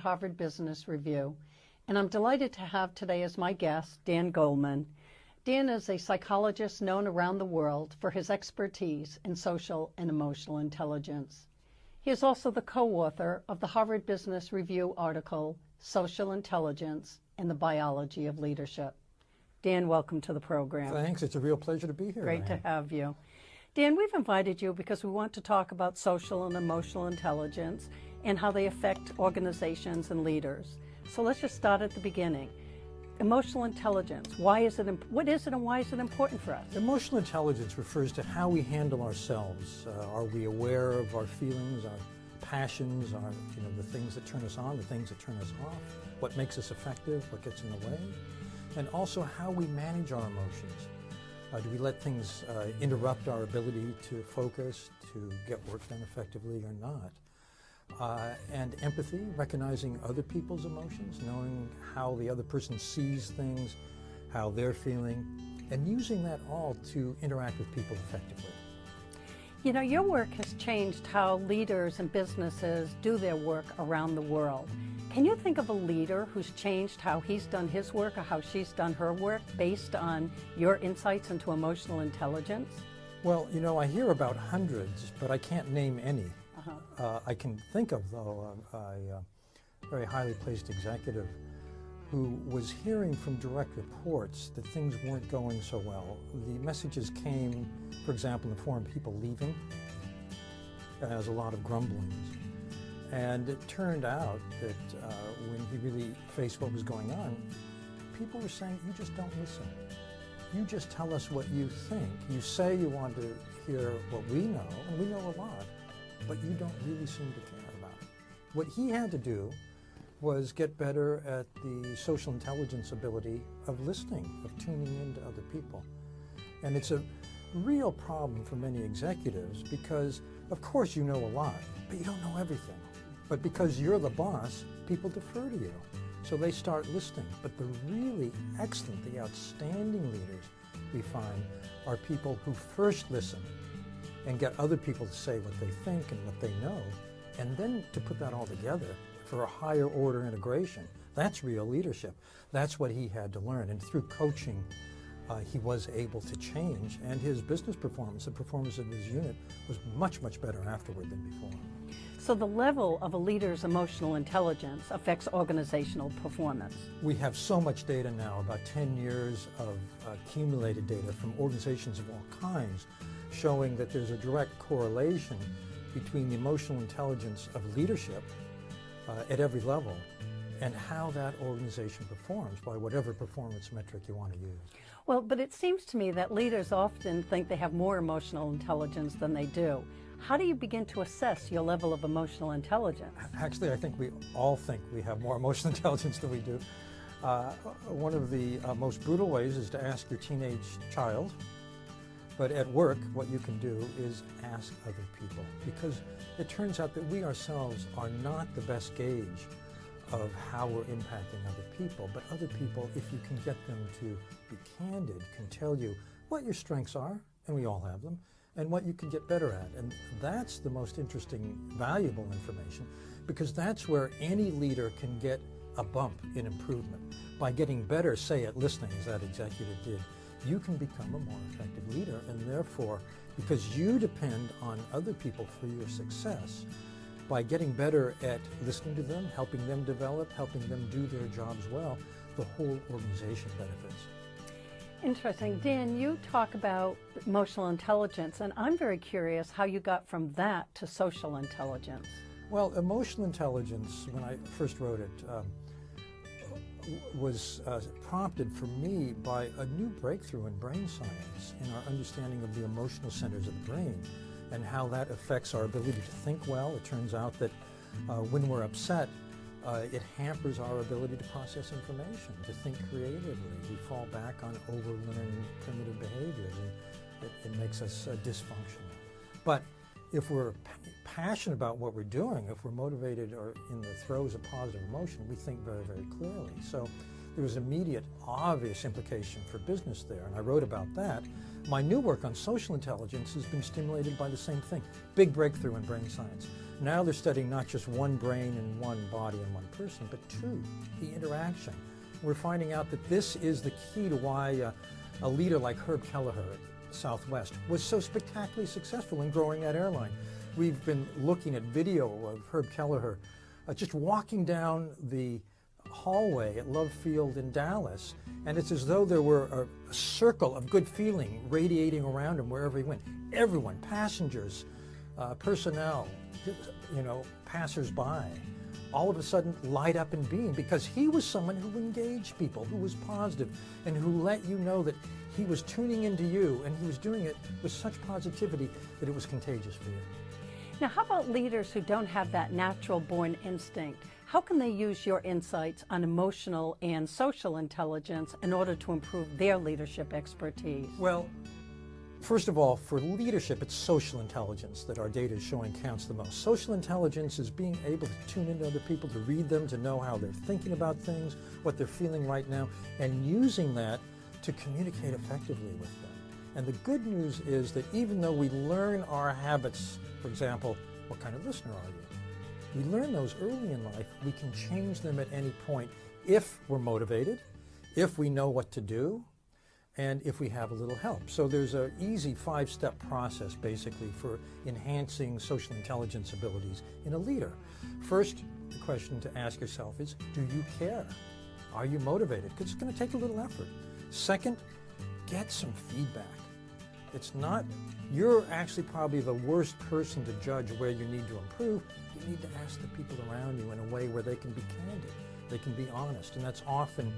Harvard Business Review, and I'm delighted to have today as my guest Dan Goleman. Dan is a psychologist known around the world for his expertise in social and emotional intelligence. He is also the co-author of the Harvard Business Review article, Social Intelligence and the Biology of Leadership. Dan, welcome to the program. Thanks. It's a real pleasure to be here. Great to have you. Dan, we've invited you because we want to talk about social and emotional intelligence and how they affect organizations and leaders. So let's just start at the beginning. Emotional intelligence, what is it and why is it important for us? Emotional intelligence refers to how we handle ourselves. Are we aware of our feelings, our passions, the things that turn us on, the things that turn us off, what makes us effective, what gets in the way, and also how we manage our emotions. Do we let things interrupt our ability to focus, to get work done effectively or not? And empathy, recognizing other people's emotions, knowing how the other person sees things, how they're feeling, and using that all to interact with people effectively. You know, your work has changed how leaders and businesses do their work around the world. Can you think of a leader who's changed how he's done his work or how she's done her work based on your insights into emotional intelligence? Well, I hear about hundreds, but I can't name any. I can think of, though, a very highly placed executive who was hearing from direct reports that things weren't going so well. The messages came, for example, in the form of people leaving, as a lot of grumblings. And it turned out that when he really faced what was going on, people were saying, you just don't listen. You just tell us what you think. You say you want to hear what we know, and we know a lot, but you don't really seem to care about it. What he had to do was get better at the social intelligence ability of listening, of tuning into other people. And it's a real problem for many executives because, of course, you know a lot, but you don't know everything. But because you're the boss, people defer to you. So they start listening. But the really excellent, the outstanding leaders we find are people who first listen and get other people to say what they think and what they know, and then to put that all together for a higher order integration. That's real leadership. That's what he had to learn. And through coaching, he was able to change, and his business performance, the performance of his unit, was much, much better afterward than before. So the level of a leader's emotional intelligence affects organizational performance. We have so much data now, about 10 years of accumulated data from organizations of all kinds, showing that there's a direct correlation between the emotional intelligence of leadership at every level and how that organization performs by whatever performance metric you want to use. Well, but it seems to me that leaders often think they have more emotional intelligence than they do. How do you begin to assess your level of emotional intelligence? Actually, I think we all think we have more emotional intelligence than we do. One of the most brutal ways is to ask your teenage child. But at work, what you can do is ask other people, because it turns out that we ourselves are not the best gauge of how we're impacting other people. But other people, if you can get them to be candid, can tell you what your strengths are, and we all have them, and what you can get better at. And that's the most interesting, valuable information, because that's where any leader can get a bump in improvement. By getting better, say, at listening, as that executive did, you can become a more effective leader, and therefore, because you depend on other people for your success, by getting better at listening to them, helping them develop, helping them do their jobs well, the whole organization benefits. Interesting. Dan, you talk about emotional intelligence, and I'm very curious how you got from that to social intelligence. Well, emotional intelligence, when I first wrote it, was prompted for me by a new breakthrough in brain science in our understanding of the emotional centers of the brain and how that affects our ability to think well. It turns out that when we're upset, it hampers our ability to process information, to think creatively. We fall back on overlearned primitive behaviors, and it makes us dysfunctional. But if we're passionate about what we're doing, if we're motivated or in the throes of positive emotion, we think very, very clearly. So there was immediate, obvious implication for business there, and I wrote about that. My new work on social intelligence has been stimulated by the same thing. Big breakthrough in brain science. Now they're studying not just one brain and one body and one person, but two, the interaction. We're finding out that this is the key to why a leader like Herb Kelleher at Southwest was so spectacularly successful in growing that airline. We've been looking at video of Herb Kelleher just walking down the hallway at Love Field in Dallas, and it's as though there were a circle of good feeling radiating around him wherever he went. Everyone, passengers, personnel, passers-by, all of a sudden light up and beam because he was someone who engaged people, who was positive, and who let you know that he was tuning into you, and he was doing it with such positivity that it was contagious for you. Now, how about leaders who don't have that natural born instinct? How can they use your insights on emotional and social intelligence in order to improve their leadership expertise? Well, first of all, for leadership, it's social intelligence that our data is showing counts the most. Social intelligence is being able to tune into other people, to read them, to know how they're thinking about things, what they're feeling right now, and using that to communicate effectively with them. And the good news is that even though we learn our habits, for example, what kind of listener are you? We learn those early in life. We can change them at any point if we're motivated, if we know what to do, and if we have a little help. So there's an easy 5-step process basically for enhancing social intelligence abilities in a leader. First, the question to ask yourself is, do you care? Are you motivated? Because it's going to take a little effort. Second, get some feedback. It's not, you're actually probably the worst person to judge where you need to improve. You need to ask the people around you in a way where they can be candid, they can be honest, and that's often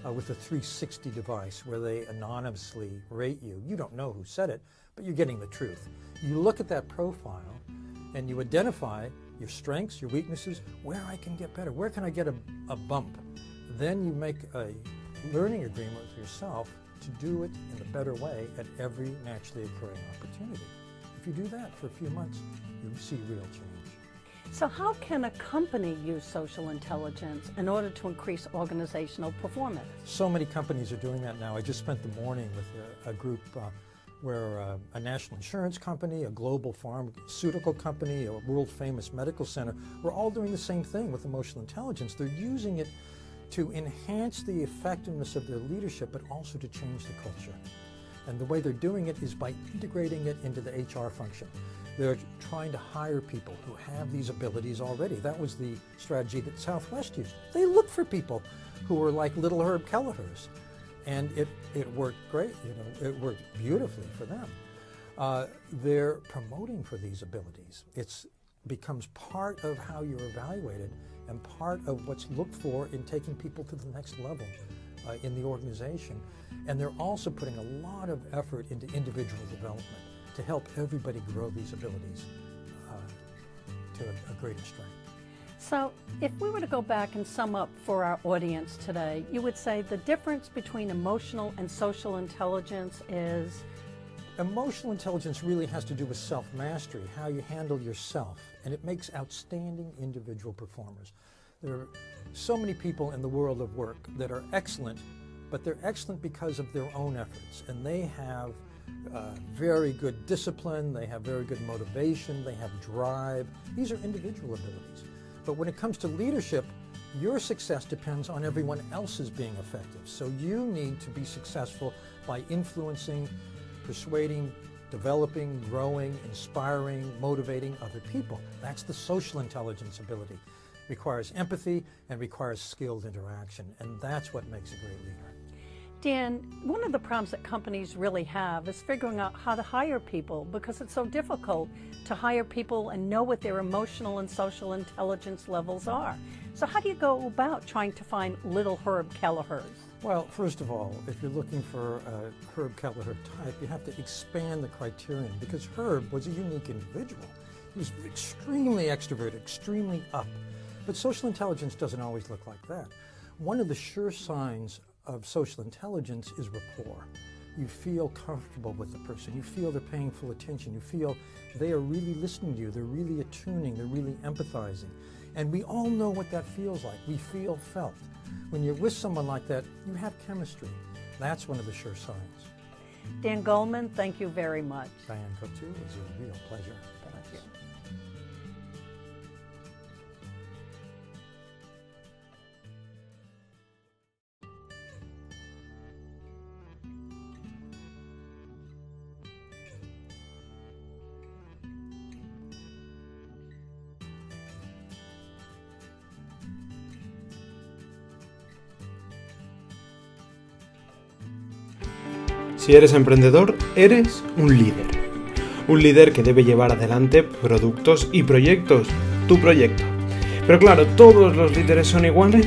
with the 360 device where they anonymously rate you. You don't know who said it, but you're getting the truth. You look at that profile and you identify your strengths, your weaknesses, where I can get better, where can I get a bump. Then you make a learning agreement with yourself to do it in a better way at every naturally occurring opportunity. If you do that for a few months, you see real change. So how can a company use social intelligence in order to increase organizational performance? So many companies are doing that now. I just spent the morning with a group where a national insurance company, a global pharmaceutical company, a world-famous medical center, we're all doing the same thing with emotional intelligence. They're using it to enhance the effectiveness of their leadership, but also to change the culture. And the way they're doing it is by integrating it into the HR function. They're trying to hire people who have these abilities already. That was the strategy that Southwest used. They looked for people who were like little Herb Kellehers, and it worked great. It worked beautifully for them. They're promoting for these abilities. It becomes part of how you're evaluated and part of what's looked for in taking people to the next level in the organization. And they're also putting a lot of effort into individual development to help everybody grow these abilities to a greater strength. So if we were to go back and sum up for our audience today, you would say the difference between emotional and social intelligence is? Emotional intelligence really has to do with self-mastery, how you handle yourself, and it makes outstanding individual performers. There are so many people in the world of work that are excellent, but they're excellent because of their own efforts, and they have very good discipline, they have very good motivation, they have drive. These are individual abilities. But when it comes to leadership, your success depends on everyone else's being effective. So you need to be successful by influencing, persuading, developing, growing, inspiring, motivating other people. That's the social intelligence ability. It requires empathy and requires skilled interaction, and that's what makes a great leader. Dan, one of the problems that companies really have is figuring out how to hire people, because it's so difficult to hire people and know what their emotional and social intelligence levels are. So how do you go about trying to find little Herb Kellehers? Well, first of all, if you're looking for a Herb Kelleher type, you have to expand the criterion, because Herb was a unique individual. He was extremely extroverted, extremely up. But social intelligence doesn't always look like that. One of the sure signs of social intelligence is rapport. You feel comfortable with the person. You feel they're paying full attention. You feel they are really listening to you. They're really attuning. They're really empathizing. And we all know what that feels like. We feel felt. When you're with someone like that, you have chemistry. That's one of the sure signs. Dan Goleman, thank you very much. Diane Coutu, it was a real pleasure. Thank you. Si eres emprendedor, eres un líder. Un líder que debe llevar adelante productos y proyectos, tu proyecto. Pero claro, ¿todos los líderes son iguales?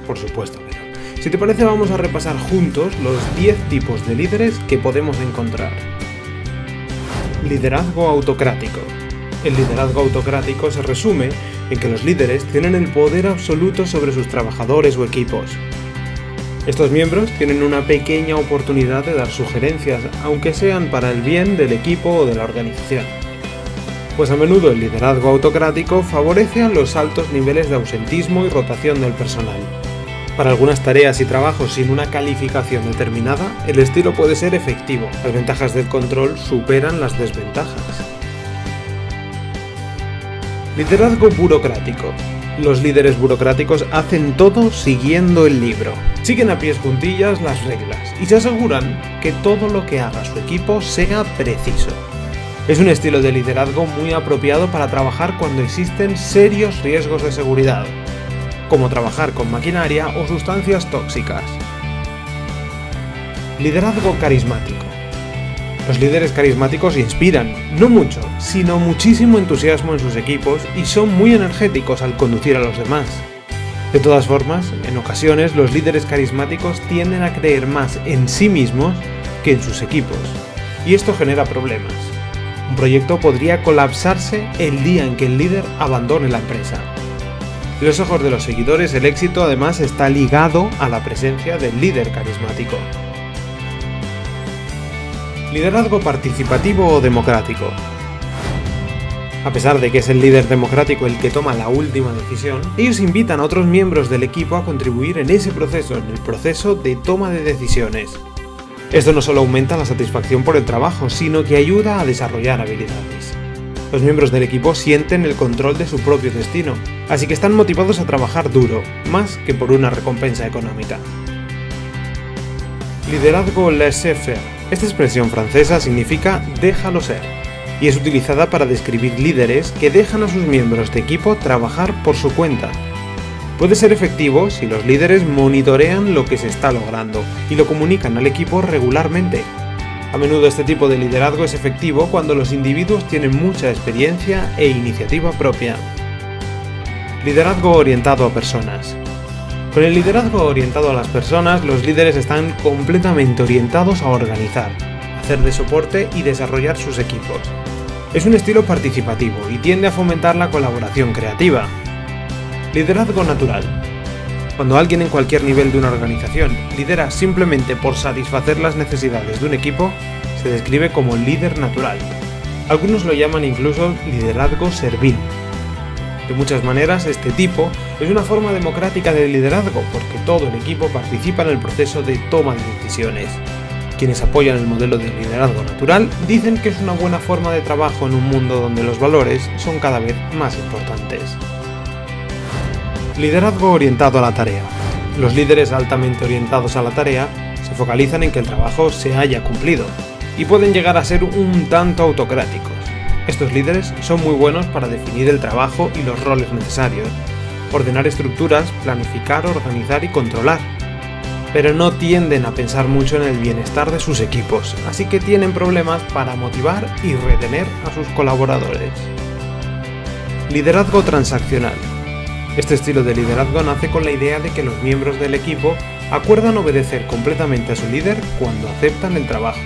Por supuesto que no. Si te parece, vamos a repasar juntos los 10 tipos de líderes que podemos encontrar. Liderazgo autocrático. El liderazgo autocrático se resume en que los líderes tienen el poder absoluto sobre sus trabajadores o equipos. Estos miembros tienen una pequeña oportunidad de dar sugerencias, aunque sean para el bien del equipo o de la organización. Pues a menudo el liderazgo autocrático favorece a los altos niveles de ausentismo y rotación del personal. Para algunas tareas y trabajos sin una calificación determinada, el estilo puede ser efectivo. Las ventajas del control superan las desventajas. Liderazgo burocrático. Los líderes burocráticos hacen todo siguiendo el libro. Siguen a pies juntillas las reglas y se aseguran que todo lo que haga su equipo sea preciso. Es un estilo de liderazgo muy apropiado para trabajar cuando existen serios riesgos de seguridad, como trabajar con maquinaria o sustancias tóxicas. Liderazgo carismático. Los líderes carismáticos inspiran, no mucho, sino muchísimo entusiasmo en sus equipos y son muy energéticos al conducir a los demás. De todas formas, en ocasiones los líderes carismáticos tienden a creer más en sí mismos que en sus equipos, y esto genera problemas. Un proyecto podría colapsarse el día en que el líder abandone la empresa. En los ojos de los seguidores, el éxito además está ligado a la presencia del líder carismático. Liderazgo participativo o democrático. A pesar de que es el líder democrático el que toma la última decisión, ellos invitan a otros miembros del equipo a contribuir en ese proceso, en el proceso de toma de decisiones. Esto no solo aumenta la satisfacción por el trabajo, sino que ayuda a desarrollar habilidades. Los miembros del equipo sienten el control de su propio destino, así que están motivados a trabajar duro, más que por una recompensa económica. Liderazgo laissez-faire. Esta expresión francesa significa déjalo ser, y es utilizada para describir líderes que dejan a sus miembros de equipo trabajar por su cuenta. Puede ser efectivo si los líderes monitorean lo que se está logrando y lo comunican al equipo regularmente. A menudo este tipo de liderazgo es efectivo cuando los individuos tienen mucha experiencia e iniciativa propia. Liderazgo orientado a personas. Con el liderazgo orientado a las personas, los líderes están completamente orientados a organizar, hacer de soporte y desarrollar sus equipos. Es un estilo participativo y tiende a fomentar la colaboración creativa. Liderazgo natural. Cuando alguien en cualquier nivel de una organización lidera simplemente por satisfacer las necesidades de un equipo, se describe como líder natural. Algunos lo llaman incluso liderazgo servil. De muchas maneras, este tipo es una forma democrática de liderazgo porque todo el equipo participa en el proceso de toma de decisiones. Quienes apoyan el modelo de liderazgo natural dicen que es una buena forma de trabajo en un mundo donde los valores son cada vez más importantes. Liderazgo orientado a la tarea. Los líderes altamente orientados a la tarea se focalizan en que el trabajo se haya cumplido y pueden llegar a ser un tanto autocráticos. Estos líderes son muy buenos para definir el trabajo y los roles necesarios, ordenar estructuras, planificar, organizar y controlar. Pero no tienden a pensar mucho en el bienestar de sus equipos, así que tienen problemas para motivar y retener a sus colaboradores. Liderazgo transaccional. Este estilo de liderazgo nace con la idea de que los miembros del equipo acuerdan obedecer completamente a su líder cuando aceptan el trabajo.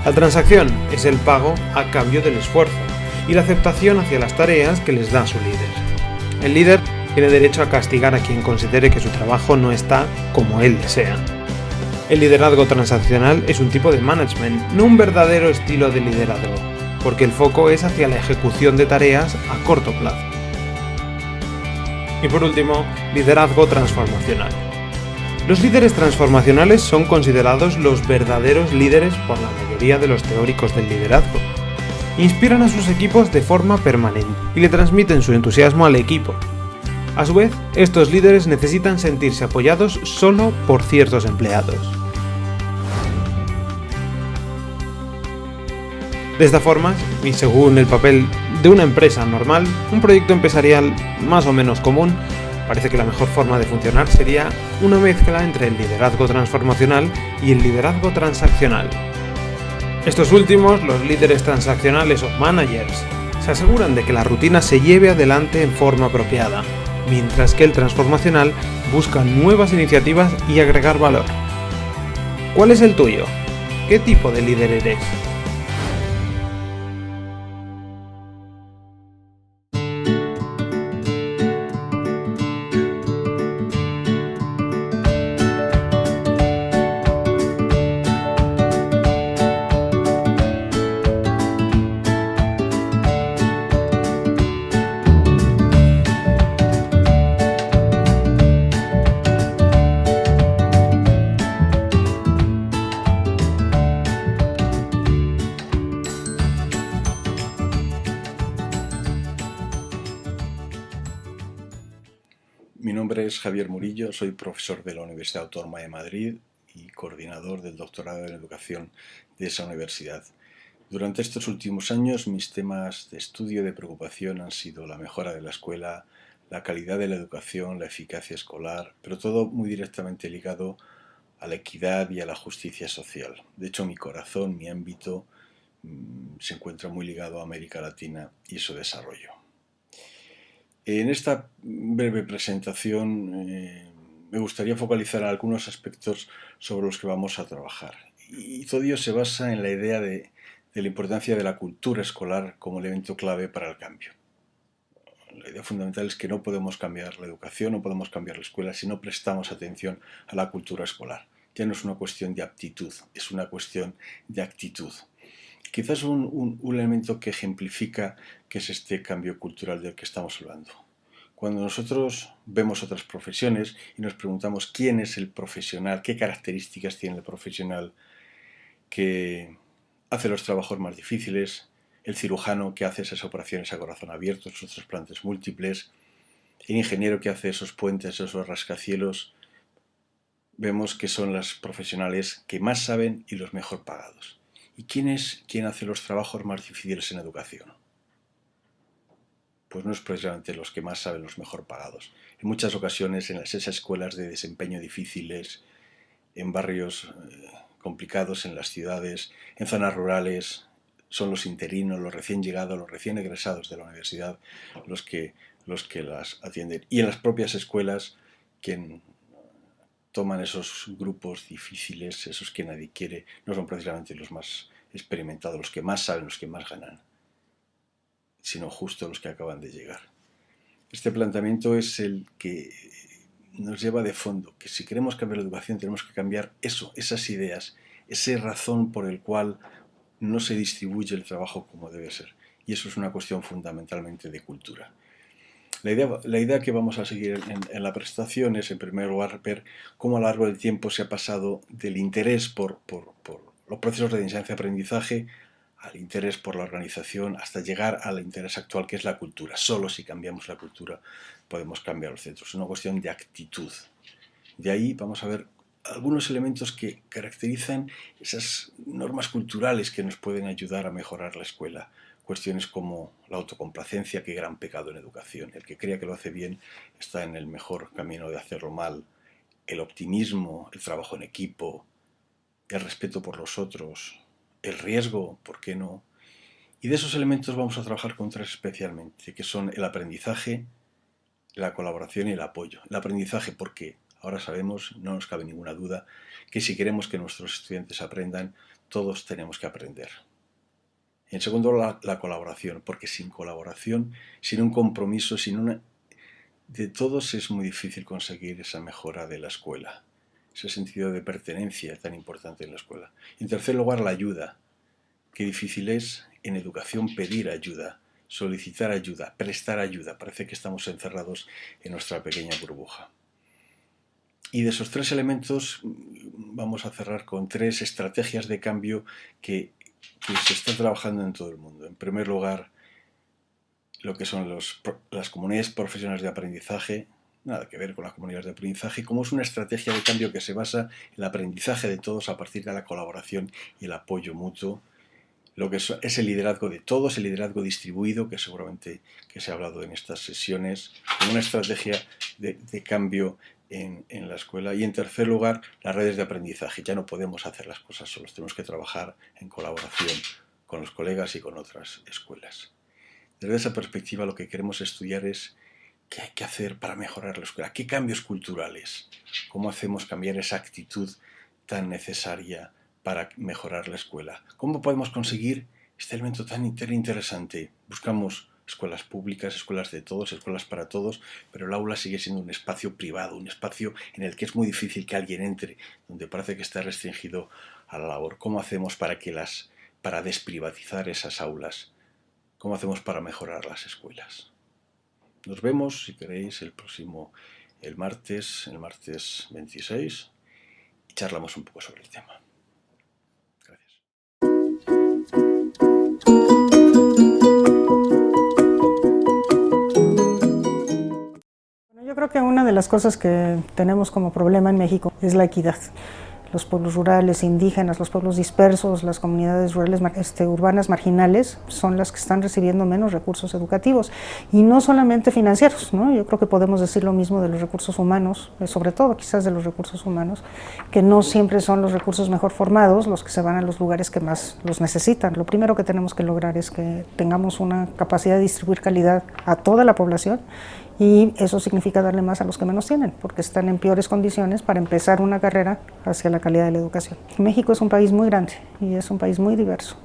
La transacción es el pago a cambio del esfuerzo y la aceptación hacia las tareas que les da su líder. El líder tiene derecho a castigar a quien considere que su trabajo no está como él desea. El liderazgo transaccional es un tipo de management, no un verdadero estilo de liderazgo, porque el foco es hacia la ejecución de tareas a corto plazo. Y por último, liderazgo transformacional. Los líderes transformacionales son considerados los verdaderos líderes por la mayoría de los teóricos del liderazgo. Inspiran a sus equipos de forma permanente y le transmiten su entusiasmo al equipo. A su vez, estos líderes necesitan sentirse apoyados solo por ciertos empleados. De esta forma, y según el papel de una empresa normal, un proyecto empresarial más o menos común, Parece que la mejor forma de funcionar sería una mezcla entre el liderazgo transformacional y el liderazgo transaccional. Estos últimos, los líderes transaccionales o managers, se aseguran de que la rutina se lleve adelante en forma apropiada, mientras que el transformacional busca nuevas iniciativas y agregar valor. ¿Cuál es el tuyo? ¿Qué tipo de líder eres? Mi nombre es Javier Murillo, soy profesor de la Universidad Autónoma de Madrid y coordinador del doctorado en educación de esa universidad. Durante estos últimos años mis temas de estudio y de preocupación han sido la mejora de la escuela, la calidad de la educación, la eficacia escolar, pero todo muy directamente ligado a la equidad y a la justicia social. De hecho, mi corazón, mi ámbito, se encuentra muy ligado a América Latina y su desarrollo. En esta breve presentación me gustaría focalizar algunos aspectos sobre los que vamos a trabajar. Y todo ello se basa en la idea de la importancia de la cultura escolar como elemento clave para el cambio. La idea fundamental es que no podemos cambiar la educación, no podemos cambiar la escuela si no prestamos atención a la cultura escolar. Ya no es una cuestión de aptitud, es una cuestión de actitud. Quizás un elemento que ejemplifica qué es este cambio cultural del que estamos hablando. Cuando nosotros vemos otras profesiones y nos preguntamos quién es el profesional, qué características tiene el profesional que hace los trabajos más difíciles, el cirujano que hace esas operaciones a corazón abierto, esos trasplantes múltiples, el ingeniero que hace esos puentes, esos rascacielos, vemos que son las profesionales que más saben y los mejor pagados. ¿Y quién es quien hace los trabajos más difíciles en educación? Pues no es precisamente los que más saben, los mejor pagados. En muchas ocasiones en esas escuelas de desempeño difíciles, en barrios complicados, en las ciudades, en zonas rurales, son los interinos, los recién llegados, los recién egresados de la universidad los que las atienden. Y en las propias escuelas, quien toman esos grupos difíciles, esos que nadie quiere, no son precisamente los más experimentados, los que más saben, los que más ganan, sino justo los que acaban de llegar. Este planteamiento es el que nos lleva de fondo, que si queremos cambiar la educación tenemos que cambiar eso, esas ideas, esa razón por el cual no se distribuye el trabajo como debe ser. Y eso es una cuestión fundamentalmente de cultura. La idea que vamos a seguir en la presentación es, en primer lugar, ver cómo a lo largo del tiempo se ha pasado del interés por los procesos de enseñanza-aprendizaje al interés por la organización hasta llegar al interés actual, que es la cultura. Solo si cambiamos la cultura podemos cambiar los centros. Es una cuestión de actitud. De ahí vamos a ver algunos elementos que caracterizan esas normas culturales que nos pueden ayudar a mejorar la escuela. Cuestiones como la autocomplacencia, qué gran pecado en educación. El que crea que lo hace bien está en el mejor camino de hacerlo mal. El optimismo, el trabajo en equipo, el respeto por los otros, el riesgo, ¿por qué no? Y de esos elementos vamos a trabajar con tres especialmente, que son el aprendizaje, la colaboración y el apoyo. El aprendizaje porque ahora sabemos, no nos cabe ninguna duda, que si queremos que nuestros estudiantes aprendan, todos tenemos que aprender. En segundo lugar, la colaboración, porque sin colaboración, sin un compromiso, de todos es muy difícil conseguir esa mejora de la escuela, ese sentido de pertenencia tan importante en la escuela. En tercer lugar, la ayuda. Qué difícil es en educación pedir ayuda, solicitar ayuda, prestar ayuda. Parece que estamos encerrados en nuestra pequeña burbuja. Y de esos tres elementos vamos a cerrar con tres estrategias de cambio que se está trabajando en todo el mundo. En primer lugar, lo que son las comunidades profesionales de aprendizaje, nada que ver con las comunidades de aprendizaje, como es una estrategia de cambio que se basa en el aprendizaje de todos a partir de la colaboración y el apoyo mutuo. lo que es el liderazgo de todos, el liderazgo distribuido, que seguramente que se ha hablado en estas sesiones, como una estrategia de cambio en la escuela. Y en tercer lugar, las redes de aprendizaje. Ya no podemos hacer las cosas solos, tenemos que trabajar en colaboración con los colegas y con otras escuelas. Desde esa perspectiva, lo que queremos estudiar es qué hay que hacer para mejorar la escuela, qué cambios culturales, cómo hacemos cambiar esa actitud tan necesaria para mejorar la escuela. ¿Cómo podemos conseguir este elemento tan interesante? Buscamos escuelas públicas, escuelas de todos, escuelas para todos, pero el aula sigue siendo un espacio privado, un espacio en el que es muy difícil que alguien entre, donde parece que está restringido a la labor. ¿Cómo hacemos para desprivatizar esas aulas? ¿Cómo hacemos para mejorar las escuelas? Nos vemos, si queréis, el martes 26, y charlamos un poco sobre el tema. Yo creo que una de las cosas que tenemos como problema en México es la equidad. Los pueblos rurales, indígenas, los pueblos dispersos, las comunidades rurales urbanas marginales son las que están recibiendo menos recursos educativos y no solamente financieros, ¿no? Yo creo que podemos decir lo mismo de los recursos humanos, sobre todo quizás de los recursos humanos, que no siempre son los recursos mejor formados los que se van a los lugares que más los necesitan. Lo primero que tenemos que lograr es que tengamos una capacidad de distribuir calidad a toda la población, y eso significa darle más a los que menos tienen, porque están en peores condiciones para empezar una carrera hacia la calidad de la educación. México es un país muy grande y es un país muy diverso,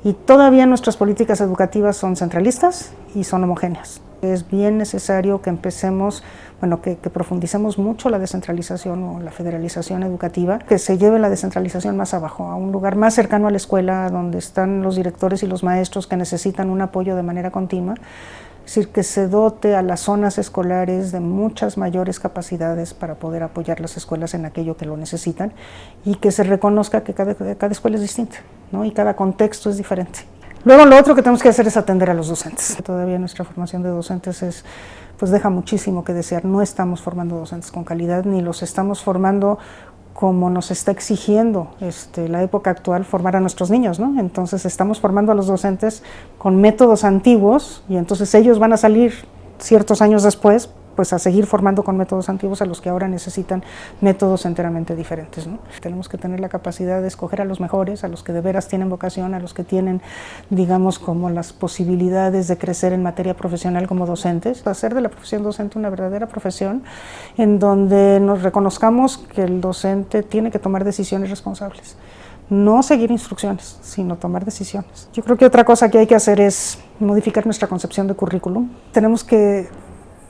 y todavía nuestras políticas educativas son centralistas y son homogéneas. Es bien necesario que empecemos, que profundicemos mucho la descentralización o la federalización educativa, que se lleve la descentralización más abajo, a un lugar más cercano a la escuela, donde están los directores y los maestros que necesitan un apoyo de manera continua. Es decir, que se dote a las zonas escolares de muchas mayores capacidades para poder apoyar las escuelas en aquello que lo necesitan, y que se reconozca que cada escuela es distinta, ¿no? Y cada contexto es diferente. Luego, lo otro que tenemos que hacer es atender a los docentes. Todavía nuestra formación de docentes deja muchísimo que desear. No estamos formando docentes con calidad, ni los estamos formando como nos está exigiendo la época actual formar a nuestros niños, ¿no? Entonces estamos formando a los docentes con métodos antiguos, y entonces ellos van a salir ciertos años después a seguir formando con métodos antiguos a los que ahora necesitan métodos enteramente diferentes, ¿no? Tenemos que tener la capacidad de escoger a los mejores, a los que de veras tienen vocación, a los que tienen, digamos, como las posibilidades de crecer en materia profesional como docentes, hacer de la profesión docente una verdadera profesión en donde nos reconozcamos que el docente tiene que tomar decisiones responsables. No seguir instrucciones, sino tomar decisiones. Yo creo que otra cosa que hay que hacer es modificar nuestra concepción de currículum. Tenemos que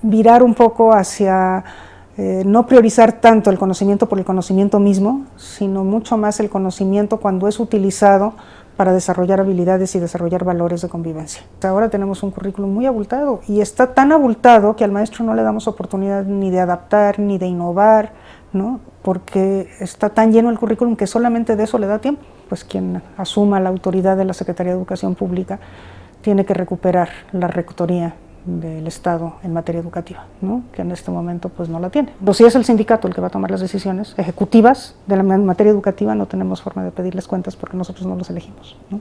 virar un poco hacia no priorizar tanto el conocimiento por el conocimiento mismo, sino mucho más el conocimiento cuando es utilizado para desarrollar habilidades y desarrollar valores de convivencia. Ahora tenemos un currículum muy abultado, y está tan abultado que al maestro no le damos oportunidad ni de adaptar ni de innovar, ¿no? Porque está tan lleno el currículum que solamente de eso le da tiempo. Pues quien asuma la autoridad de la Secretaría de Educación Pública tiene que recuperar la rectoría del Estado en materia educativa, ¿no? Que en este momento no la tiene. Pero si es el sindicato el que va a tomar las decisiones ejecutivas de la materia educativa, no tenemos forma de pedirles cuentas porque nosotros no los elegimos, ¿no?